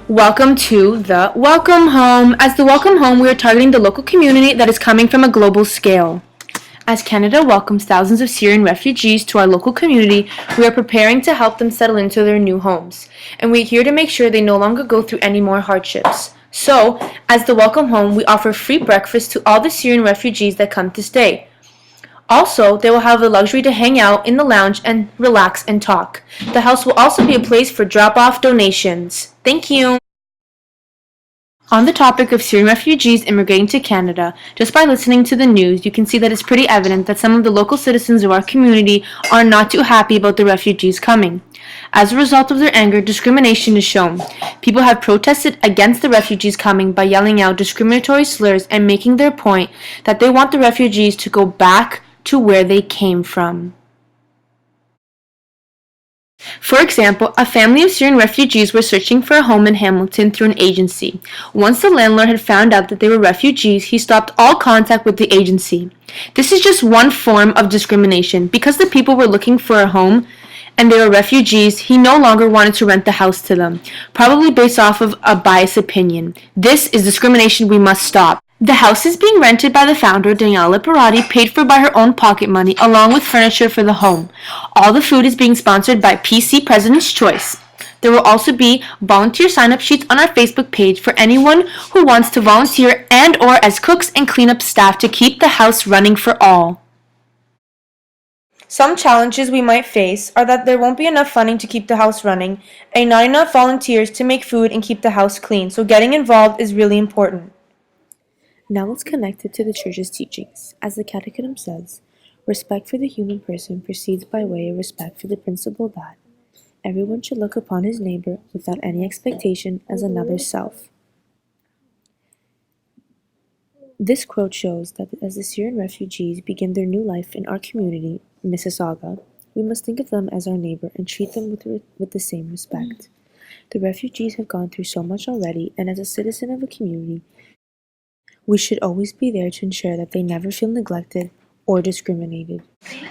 Welcome to the Welcome Home. As the Welcome Home, we are targeting the local community that is coming from a global scale. As Canada welcomes thousands of Syrian refugees to our local community, we are preparing to help them settle into their new homes. And we're here to make sure they no longer go through any more hardships. So, as the Welcome Home, we offer free breakfast to all the Syrian refugees that come to stay. Also, they will have the luxury to hang out in the lounge and relax and talk. The house will also be a place for drop-off donations. Thank you! On the topic of Syrian refugees immigrating to Canada, just by listening to the news, you can see that it's pretty evident that some of the local citizens of our community are not too happy about the refugees coming. As a result of their anger, discrimination is shown. People have protested against the refugees coming by yelling out discriminatory slurs and making their point that they want the refugees to go back to where they came from. For example, a family of Syrian refugees were searching for a home in Hamilton through an agency. Once the landlord had found out that they were refugees, he stopped all contact with the agency. This is just one form of discrimination. Because the people were looking for a home and they were refugees, he no longer wanted to rent the house to them, probably based off of a biased opinion. This is discrimination we must stop. The house is being rented by the founder, Daniela Parati, paid for by her own pocket money, along with furniture for the home. All the food is being sponsored by PC President's Choice. There will also be volunteer sign-up sheets on our Facebook page for anyone who wants to volunteer and or as cooks and cleanup staff to keep the house running for all. Some challenges we might face are that there won't be enough funding to keep the house running and not enough volunteers to make food and keep the house clean, so getting involved is really important. Now let's connect it to the Church's teachings. As the Catechism says, respect for the human person proceeds by way of respect for the principle that everyone should look upon his neighbor without any expectation as another's self. This quote shows that as the Syrian refugees begin their new life in our community, Mississauga, we must think of them as our neighbor and treat them with the same respect. The refugees have gone through so much already, and as a citizen of a community, we should always be there to ensure that they never feel neglected or discriminated.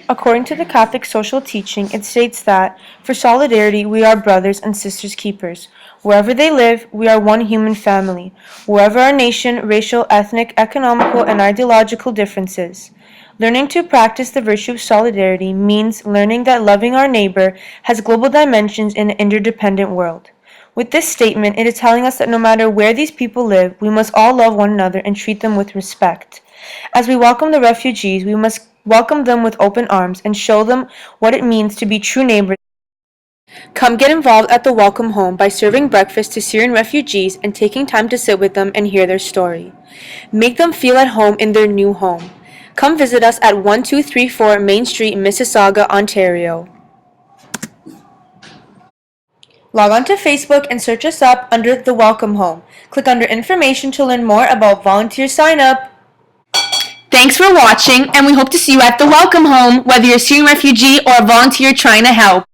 According to the Catholic social teaching, it states that, for solidarity, we are brothers and sisters keepers. Wherever they live, we are one human family, wherever our nation, racial, ethnic, economical, and ideological differences. Learning to practice the virtue of solidarity means learning that loving our neighbor has global dimensions in an interdependent world. With this statement, it is telling us that no matter where these people live, we must all love one another and treat them with respect. As we welcome the refugees, we must welcome them with open arms and show them what it means to be true neighbors. Come get involved at the Welcome Home by serving breakfast to Syrian refugees and taking time to sit with them and hear their story. Make them feel at home in their new home. Come visit us at 1234 Main Street, Mississauga, Ontario. Log on to Facebook and search us up under the Welcome Home. Click under Information to learn more about volunteer sign-up. Thanks for watching, and we hope to see you at the Welcome Home, whether you're a Syrian refugee or a volunteer trying to help.